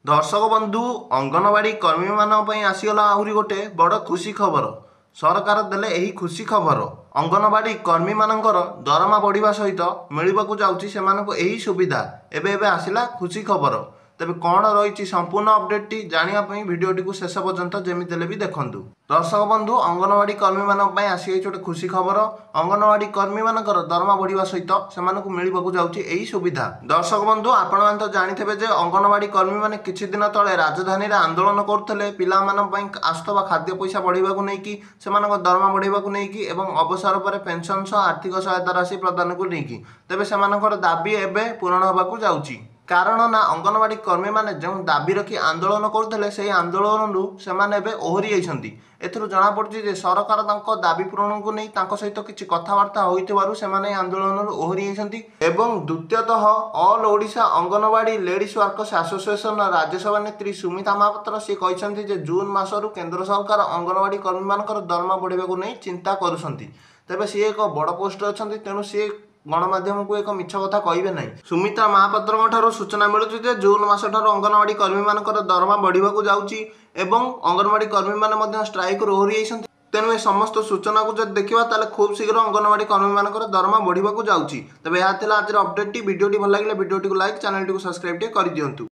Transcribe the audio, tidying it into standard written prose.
दर्शक बंधु अंगनवाड़ी कर्मी मान आसीगला आहरी गोटे बड़ खुशी खबर। सरकार देले एही खुशी खबर अंगनवाड़ी कर्मी मानकर दरमा बढ़िबा सहित मिलवाकू जाउची सेमानकु एही सुविधा एबे एबे आसिला खुशी खबर। तेबे कौन रही संपूर्ण अपडेट जानिया पई वीडियोटी को शेष पर्यंत जेमिति हेले भी देखंतु। दर्शक बंधु अंगनवाड़ी कर्मी मानक पई आसी गोटे खुशी खबर। अंगनवाड़ी कर्मी मानकर दरमा बढ़िबा सहित सेमानकु मिलवाकू जाउची एही सुविधा। दर्शक बंधु आपण मान तो जानिथेबे जे अंगनवाड़ी कर्मी माने किछि दिन तळे राजधानी रे आंदोलन करथले पिला मानक पई आस्तवा खाद्य पैसा बढ़िबाकू नेकी सेमानक दरमा बढ़िबाकू नेकी एवं अवसर पर पेंशन सह आर्थिक सहायता राशि प्रदान को नेकी। तेबे सेमानकर दाबी एबे पूरण होबाकू जाउची। कारण ना अंगनवाड़ी कर्मी माने जो दाबी रखी आंदोलन करते से आंदोलन से ओहरी जाइछंती। एथुरु जना पड़छि जे सरकार तांको दाबी पूरण को नहीं तांको सहित किछि कथबार्ता होइथिबारु सेमाने आंदोलन ओहरी जाइछंती। एवं द्वितीयतः all Odisha anganwadi ladies workers association Rajya Sabha नेत्री सुमिता महापात्र से कहछंती जे जून मासरु केंद्र सरकार अंगनवाड़ी कर्मी मानकर दरमा बढ़ाइबाकू नहीं चिंता करूछंती। तेबे सी एक बड़ पोस्ट अछंती तेणु सी गणमाध्यम को एक मिछ कथा कहिबे नहीं। सुमित्रा महापात्र सूचना मिलुछि जून मास अंगनवाड़ी कर्मी मानकर दरमा बढ़िबाकू जाउछि एवं अंगनवाड़ी कर्मी माने स्ट्राइक ओहरी जाइछंती। तेणु ए समस्त सूचना को जब देखा ताले खूब शीघ्र अंगनवाड़ी कर्मी मानकर दरमा बढ़िबाकू जाउछि। तबे यह थिला आज अपडेट। वीडियोटी भल लागिले वीडियोटी को लाइक चैनल को सब्सक्राइब कर दियंतु।